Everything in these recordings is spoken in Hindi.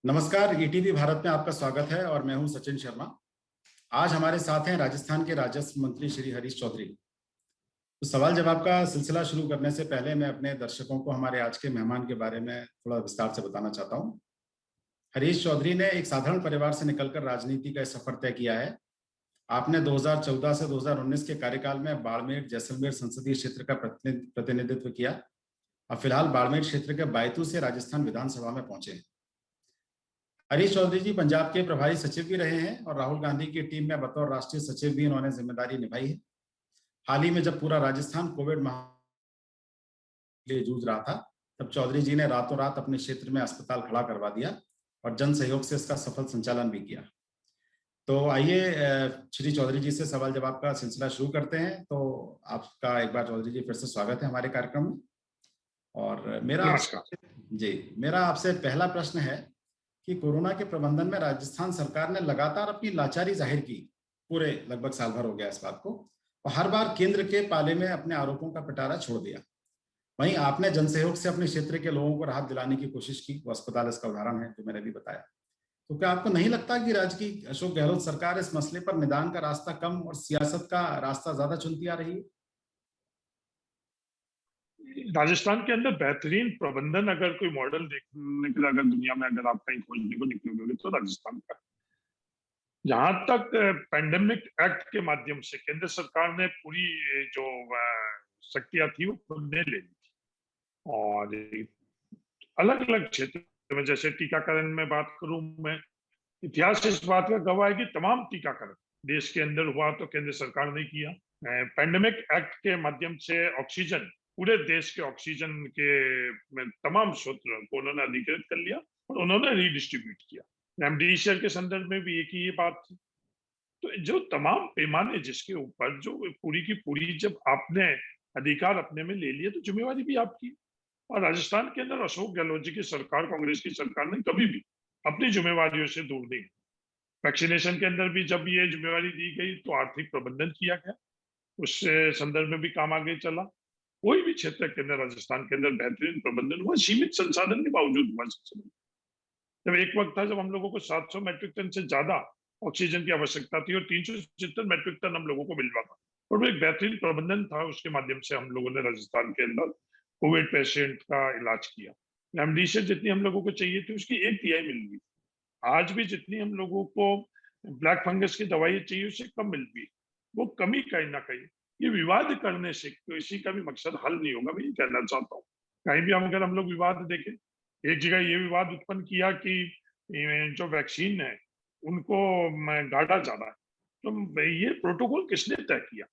नमस्कार, ईटीवी भारत में आपका स्वागत है और मैं हूं सचिन शर्मा। आज हमारे साथ हैं राजस्थान के राजस्व मंत्री श्री हरीश चौधरी। तो सवाल जवाब का सिलसिला शुरू करने से पहले मैं अपने दर्शकों को हमारे आज के मेहमान के बारे में थोड़ा विस्तार से बताना चाहता हूं। हरीश चौधरी ने एक साधारण परिवार से निकलकर राजनीति का सफर तय किया है। आपने 2014 से 2019 के कार्यकाल में बाड़मेर जैसलमेर संसदीय क्षेत्र का प्रतिनिधित्व किया। अब फिलहाल बाड़मेर क्षेत्र के बायतू से राजस्थान विधानसभा में पहुंचे हैं। हरीश चौधरी जी पंजाब के प्रभारी सचिव भी रहे हैं और राहुल गांधी की टीम में बतौर राष्ट्रीय सचिव भी उन्होंने जिम्मेदारी निभाई है। हाल ही में जब पूरा राजस्थान कोविड महामारी से जूझ रहा था, तब चौधरी जी ने रातों रात अपने क्षेत्र में अस्पताल खड़ा करवा दिया और जन सहयोग से इसका सफल संचालन भी किया। तो आइए श्री चौधरी जी से सवाल जवाब का सिलसिला शुरू करते हैं। तो आपका एक बार चौधरी जी फिर से स्वागत है हमारे कार्यक्रम में। और मेरा आपसे पहला प्रश्न है कि कोरोना के प्रबंधन में राजस्थान सरकार ने लगातार अपनी लाचारी जाहिर की। पूरे लगभग साल भर हो गया इस बात को, और हर बार केंद्र के पाले में अपने आरोपों का पिटारा छोड़ दिया। वहीं आपने जनसहयोग से अपने क्षेत्र के लोगों को राहत दिलाने की कोशिश की। वो अस्पताल इसका उदाहरण है जो मैंने भी बताया। तो क्या आपको नहीं लगता कि राज्य की अशोक गहलोत सरकार इस मसले पर निदान का रास्ता कम और सियासत का रास्ता ज्यादा चुनती आ रही है? राजस्थान के अंदर बेहतरीन प्रबंधन अगर कोई मॉडल देखने के लिए अगर दुनिया में अगर आप कहीं खोजने को निकलोगे तो राजस्थान का। जहां तक पैंडेमिक एक्ट के माध्यम से केंद्र सरकार ने पूरी जो शक्तियां थी वो खुद ने ले ली थी, और अलग अलग क्षेत्र में, जैसे टीकाकरण में बात करूं मैं, इतिहास इस बात का गवाह है कि तमाम टीकाकरण देश के अंदर हुआ तो केंद्र सरकार ने किया। पैंडेमिक एक्ट के माध्यम से ऑक्सीजन, पूरे देश के ऑक्सीजन के तमाम स्रोतों को उन्होंने अधिकृत कर लिया और उन्होंने रीडिस्ट्रीब्यूट किया। रेमडेसिविर के संदर्भ में भी एक ही ये बात थी। तो जो तमाम पैमाने जिसके ऊपर जो पूरी की पूरी जब आपने अधिकार अपने में ले लिए तो जिम्मेवारी भी आपकी। और राजस्थान के अंदर अशोक गहलोत जी की सरकार, कांग्रेस की सरकार ने कभी भी अपनी जिम्मेवारियों से दूर नहीं। वैक्सीनेशन के अंदर भी जब ये जिम्मेवारी दी गई तो आर्थिक प्रबंधन किया गया, उस संदर्भ में भी काम आगे चला। कोई भी क्षेत्र के अंदर राजस्थान के अंदर बेहतरीन प्रबंधन हुआ, सीमित संसाधन के बावजूद हुआ। जब एक वक्त था जब हम लोगों को 700 मैट्रिक टन से ज्यादा ऑक्सीजन की आवश्यकता थी और 370 मैट्रिक टन हम लोगों को मिल रहा था, और वो एक बेहतरीन प्रबंधन था। उसके माध्यम से हम लोगों ने राजस्थान के अंदर कोविड पेशेंट का इलाज किया। रेमडेसिविर जितनी हम लोगों को चाहिए थी उसकी 1/3 मिल गई। आज भी जितनी हम लोगों को ब्लैक फंगस की दवाई चाहिए उससे कम मिल गई। वो कमी कहीं ना कहीं ये विवाद करने से किसी का भी मकसद हल नहीं होगा, मैं ये कहना चाहता हूँ। कहीं भी अगर हम लोग विवाद देखें, एक जगह ये विवाद उत्पन्न किया कि जो वैक्सीन है उनको गाड़ा जा रहा है, तो ये प्रोटोकॉल किसने तय किया?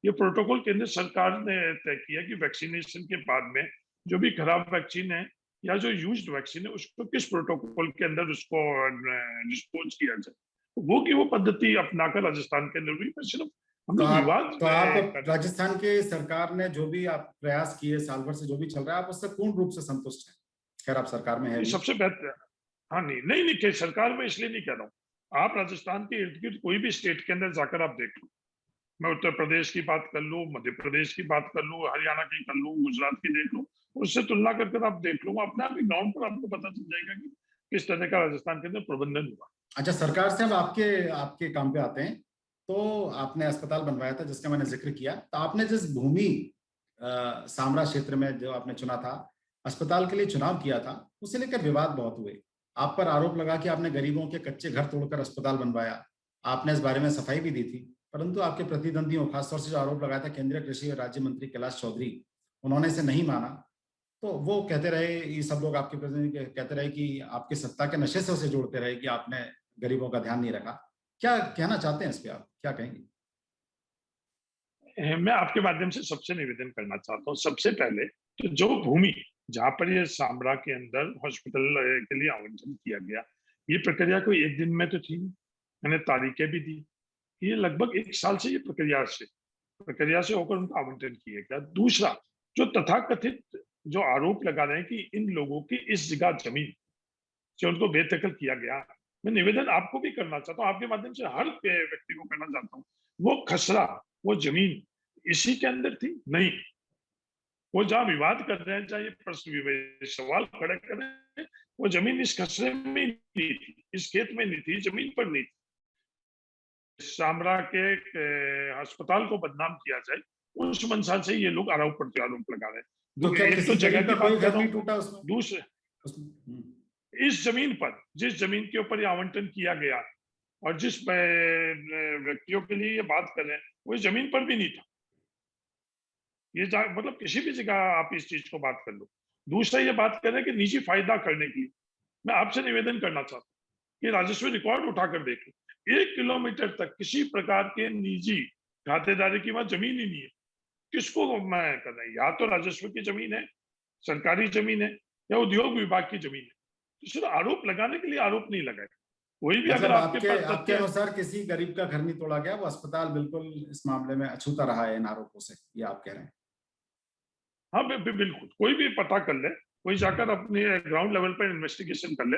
ये प्रोटोकॉल केंद्र सरकार ने तय किया कि वैक्सीनेशन के बाद में जो भी खराब वैक्सीन है या जो यूज्ड वैक्सीन है उसको किस प्रोटोकॉल के अंदर उसको डिस्पोज किया जाए। वो की वो पद्धति अपनाकर राजस्थान के अंदर भी सिर्फ हम लोग विवाद तो आप राजस्थान के सरकार ने जो भी आप प्रयास किए साल भर से जो भी चल रहा है, आप उससे पूर्ण रूप से संतुष्ट हैं? खैर आप सरकार में है भी। सबसे बेहतर, हाँ नहीं नहीं नहीं, सरकार में इसलिए नहीं कह रहा हूँ। आप राजस्थान के इर्द गिर्द कोई भी स्टेट के अंदर जाकर आप देख लो, मैं उत्तर प्रदेश की बात कर लूँ, मध्य प्रदेश की बात कर लूँ, हरियाणा की कर लूँ, गुजरात की देख लूँ, उससे तुलना करके आप देख लो, अपने आप ही ग्राउंड पर आपको पता चल जाएगा कि किस तरह का राजस्थान के अंदर प्रबंधन हुआ। अच्छा, सरकार से अब आपके आपके काम पे आते हैं। तो आपने अस्पताल बनवाया था जिसका मैंने जिक्र किया। तो आपने जिस भूमि सामरा क्षेत्र में जो आपने चुना था, अस्पताल के लिए चुनाव किया था, उसे लेकर विवाद बहुत हुए। आप पर आरोप लगा कि आपने गरीबों के कच्चे घर तोड़कर अस्पताल बनवाया। आपने इस बारे में सफाई भी दी थी, परंतु आपके प्रतिद्वंदियों, खासतौर से जो आरोप लगाया था केंद्रीय कृषि और राज्य मंत्री कैलाश चौधरी, उन्होंने इसे नहीं माना। तो वो कहते रहे, ये सब लोग आपके प्रतिनिधि कहते रहे कि आपकी सत्ता के नशे से उसे जोड़ते रहे कि आपने गरीबों का ध्यान नहीं रखा। क्या कहना चाहते हैं इस पे, आप क्या कहेंगे? मैं आपके माध्यम से सबसे निवेदन करना चाहता हूँ। सबसे पहले तो जो भूमि जहां पर ये सामरा के अंदर हॉस्पिटल के लिए आवंटन किया गया, ये प्रक्रिया कोई एक दिन में तो थी, मैंने तारीखें भी दी। ये लगभग 1 साल से ये प्रक्रिया से होकर उनका आवंटन किया गया। दूसरा, जो तथाकथित जो आरोप लगा रहे हैं कि इन लोगों की इस जगह जमीन से उनको बेदखल किया गया, मैं निवेदन आपको भी करना चाहता हूँ, आपके माध्यम से हर व्यक्ति को करना चाहता हूँ। वो खसरा, वो जमीन इसी के अंदर थी नहीं। वो जहां विवाद कर रहे हैं, चाहे प्रश्न सवाल खड़े कर रहे हैं, वो जमीन इस खसरे में नहीं थी, इस खेत में नहीं थी, जमीन पर नहीं थी। शामरा के अस्पताल को बदनाम किया जाए, उस मंशा से ये लोग आरोप प्रत्यारोप लगा रहे तो हैं। क्या एक तो किसी जगह गरीब की का कोई बात कर घर रहा नहीं हूँ, टूटा उसमें? दूसरे इस जमीन पर, जिस जमीन के ऊपर ये आवंटन किया गया और जिस व्यक्तियों के लिए ये बात कर रहे हैं, वो इस जमीन पर भी नहीं था। ये मतलब किसी भी जगह आप इस चीज को बात कर लो। दूसरा ये बात कर रहे हैं कि निजी फायदा करने के लिए, मैं आपसे निवेदन करना चाहता हूँ कि राजस्व रिकॉर्ड उठाकर देख लो, 1 किलोमीटर तक किसी प्रकार के निजी खातेदारी की वहां जमीन ही नहीं है। किसको मैं कर रहा है? या तो राजस्व की जमीन है, सरकारी जमीन है, या उद्योग विभाग की जमीन है। तो सिर्फ आरोप लगाने के लिए आरोप नहीं लगाए। कोई भी अगर मतलब आपके आपके पास आपके तथ्य, अनुसार किसी गरीब का घर नहीं तोड़ा गया, वो अस्पताल बिल्कुल इस मामले में अछूता रहा है इन आरोपों से, ये आप कह रहे हैं? हाँ बिल्कुल, कोई भी पता कर ले, कोई जाकर अपने ग्राउंड लेवल पर इन्वेस्टिगेशन कर ले,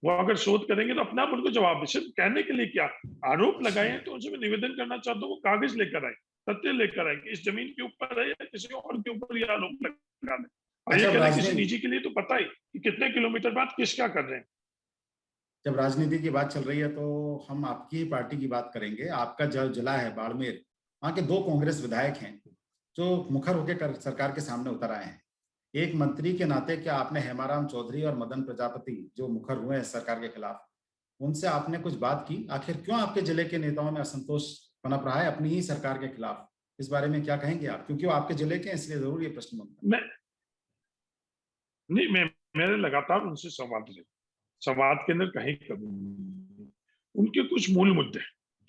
वो अगर शोध करेंगे तो अपने आप उनको जवाब दे। सिर्फ कहने के लिए क्या, आरोप लगाए हैं तो उनसे मैं निवेदन करना चाहता हूँ, वो कागज लेकर आए, तथ्य लेकर आए कि इस जमीन के ऊपर है या किसी और के ऊपर ये आरोप लगा दे। और ये अच्छा, कह रहे हैं किसी राजनीति निजी के लिए, तो पता ही कि कितने किलोमीटर बाद किस क्या कर रहे हैं। जब राजनीति की बात चल रही है तो हम आपकी ही पार्टी की बात करेंगे। आपका जो जिला है बाड़मेर, वहाँ के 2 कांग्रेस विधायक हैं जो मुखर होकर सरकार के सामने उतर आए हैं। एक मंत्री के नाते क्या आपने हेमाराम चौधरी और मदन प्रजापति जो मुखर हुए हैं सरकार के खिलाफ, उनसे आपने कुछ बात की? आखिर क्यों आपके जिले के नेताओं में असंतोष पनप रहा है अपनी ही सरकार के खिलाफ? इस बारे में क्या कहेंगे आप, क्योंकि वो आपके जिले के हैं, इसलिए जरूर ये प्रश्न बनता मैं नहीं, मैं मेरे लगातार उनसे संवाद रहे, संवाद के अंदर कहीं कमी नहीं। उनके कुछ मूल मुद्दे,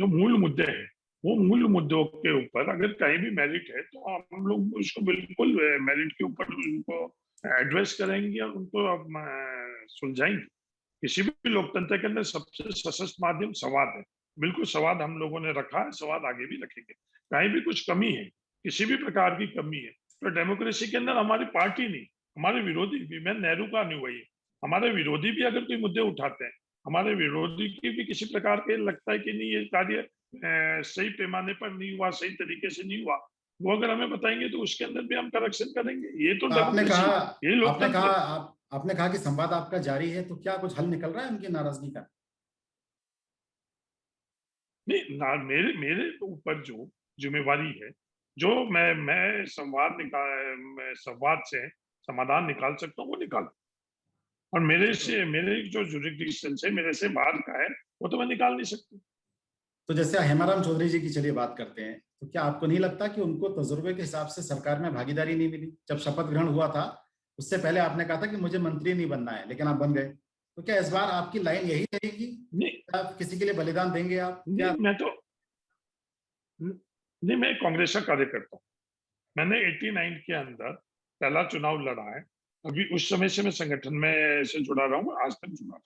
जो मूल मुद्दे हैं, वो मूल मुद्दों के ऊपर अगर कहीं भी मेरिट है तो हम लोग उसको बिल्कुल मेरिट के ऊपर उनको एड्रेस करेंगे और उनको सुलझाएंगे। किसी भी लोकतंत्र के अंदर सबसे सशक्त माध्यम संवाद है। बिल्कुल संवाद हम लोगों ने रखा है, संवाद आगे भी रखेंगे। कहीं भी कुछ कमी है, किसी भी प्रकार की कमी है, तो डेमोक्रेसी के अंदर हमारी पार्टी नहीं, हमारे विरोधी भी, मैं नेहरू का अनुयायी है, हमारे विरोधी भी अगर कोई मुद्दे उठाते हैं, हमारे विरोधी की भी किसी प्रकार के लगता है कि नहीं ये कार्य सही पैमाने पर नहीं हुआ, सही तरीके से नहीं हुआ, वो अगर हमें बताएंगे तो उसके अंदर भी हम करेक्शन करेंगे। ये तो है। डेमोक्रेसी, ये लोकतंत्र। आपने कहा कि संवाद आपका जारी है, तो क्या कुछ हल निकल रहा है उनकी नाराजगी का? नहीं ना, मेरे मेरे ऊपर जो जिम्मेवारी है, जो मैं संवाद से समाधान निकाल सकता हूँ वो निकाल, और मेरे जो जुरिडिक्शन से, मेरे से बाहर का है, वो तो मैं निकाल नहीं सकती। तो जैसे हेमाराम चौधरी जी की चलिए बात करते हैं, तो क्या आपको नहीं लगता कि उनको तजुर्बे के हिसाब से सरकार में भागीदारी नहीं मिली? जब शपथ ग्रहण हुआ था उससे पहले आपने कहा था कि मुझे मंत्री नहीं बनना है, लेकिन आप बन गए। तो क्या इस बार आपकी लाइन यही रहेगी? नहीं आप किसी के लिए बलिदान देंगे आप क्या? नहीं, नहीं, मैं कांग्रेस का कार्यकर्ता हूँ। मैंने 89 के अंदर पहला चुनाव लड़ा है। अभी उस समय से मैं संगठन में से जुड़ा रहा हूँ, आज तक जुड़ा रहा।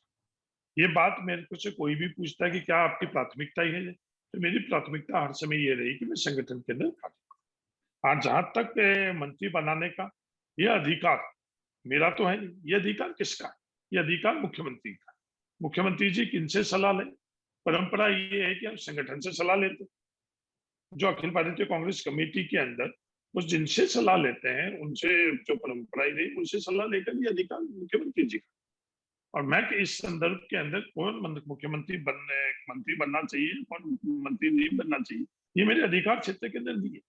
ये बात मेरे को से कोई भी पूछता है कि क्या आपकी प्राथमिकता ही है, तो मेरी प्राथमिकता हर समय ये रही कि मैं संगठन के अंदर कार्य करूं। और जहां तक मंत्री बनाने का ये अधिकार मेरा तो है नहीं, ये अधिकार किसका है? ये अधिकार मुख्यमंत्री का है। मुख्यमंत्री जी किनसे सलाह लें? परंपरा ये है कि हम संगठन से सलाह लेते हैं। जो अखिल भारतीय कांग्रेस कमेटी के अंदर वो जिनसे सलाह लेते हैं, उनसे जो परंपरा रही, उनसे सलाह लेकर ये अधिकार मुख्यमंत्री जी का। और मैं कि इस संदर्भ के अंदर कौन मुख्यमंत्री बनने मंत्री बनना चाहिए, कौन मंत्री नहीं बनना चाहिए, ये मेरे अधिकार क्षेत्र के अंदर नहीं है।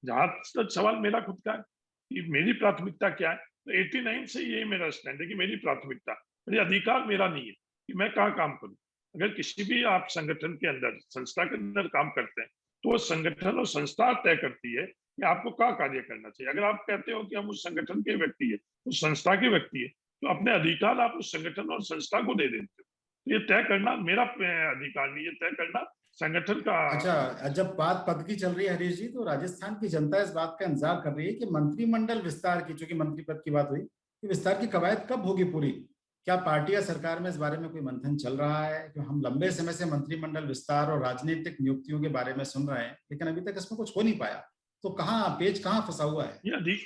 जहां तक सवाल मेरा खुद का है कि मेरी प्राथमिकता क्या है, तो 89 से ये मेरा स्टैंड है कि मेरी प्राथमिकता, मेरे अधिकार मेरा नहीं है कि मैं कहाँ काम करूं। अगर किसी भी आप संगठन के अंदर, संस्था के अंदर काम करते हैं, तो वो संगठन और संस्था तय करती है कि आपको क्या कार्य करना चाहिए। अगर आप कहते हो कि हम उस संगठन के व्यक्ति है, उस संस्था के व्यक्ति है, तो अपने अधिकार आप उस संगठन और संस्था को दे देते हो। तो ये तय करना मेरा अधिकार नहीं, ये तय करना संगठन का। अच्छा, जब बात पद की चल रही है हरीश जी, तो राजस्थान की जनता इस बात का इंतजार कर रही है कि मंत्रिमंडल विस्तार की, चूंकि मंत्री पद की बात हुई, कि विस्तार की कवायद कब होगी पूरी? क्या पार्टी या सरकार में इस बारे में कोई मंथन चल रहा है? कि हम लंबे समय से मंत्रिमंडल विस्तार और राजनीतिक नियुक्तियों के बारे में सुन रहे हैं, लेकिन अभी तक इसमें कुछ हो नहीं पाया। तो कहाँ पेच, कहाँ फंसा हुआ है? ये अधिक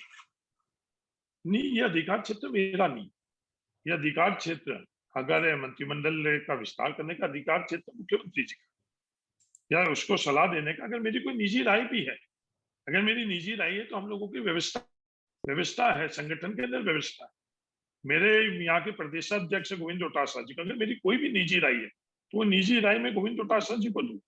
नहीं, ये अधिकार क्षेत्र मेरा नहीं। ये अधिकार क्षेत्र, अगर मंत्रिमंडल का विस्तार करने का अधिकार क्षेत्र मुख्यमंत्री जी का, या उसको सलाह देने का, अगर मेरी कोई निजी राय भी है, अगर मेरी निजी राय है, तो हम लोगों की व्यवस्था व्यवस्था है, संगठन के अंदर व्यवस्था है। मेरे यहाँ के प्रदेशाध्यक्ष गोविंद डोटासरा जी को अगर मेरी कोई भी निजी राय है तो वो निजी राय मैं गोविंद डोटासरा जी को दूं।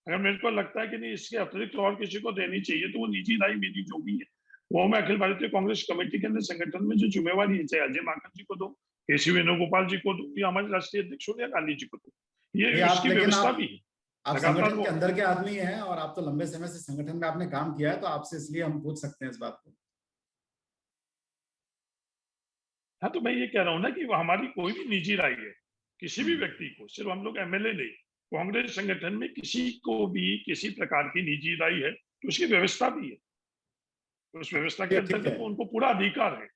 अगर मेरे को लगता है कि नहीं इसके अतिरिक्त और किसी को देनी चाहिए तो वो निजी राय मेरी जो भी है वो मैं अखिल भारतीय कांग्रेस कमेटी के अंदर संगठन में जो जिम्मेवारी है, चाहे अजय माकन जी को दो, केसी वेणुगोपाल जी को दो, या हमारे राष्ट्रीय अध्यक्ष सोनिया गांधी जी को दो, ये आप इसकी लेकिन व्यवस्था भी है। आप लगातार संगठन वो के अंदर के आदमी हैं और आप तो लंबे समय से संगठन में आपने काम किया है, तो आपसे इसलिए हम पूछ सकते हैं इस बात को। हाँ, तो मैं ये कह रहा हूँ ना कि वो हमारी कोई भी निजी राय है, किसी भी हम्म। व्यक्ति को, सिर्फ हम लोग एमएलए नहीं, कांग्रेस संगठन में किसी को भी किसी प्रकार की निजी राय है तो उसकी व्यवस्था भी है, तो उस व्यवस्था के ठीक है। अंतर्गत तो उनको पूरा अधिकार है।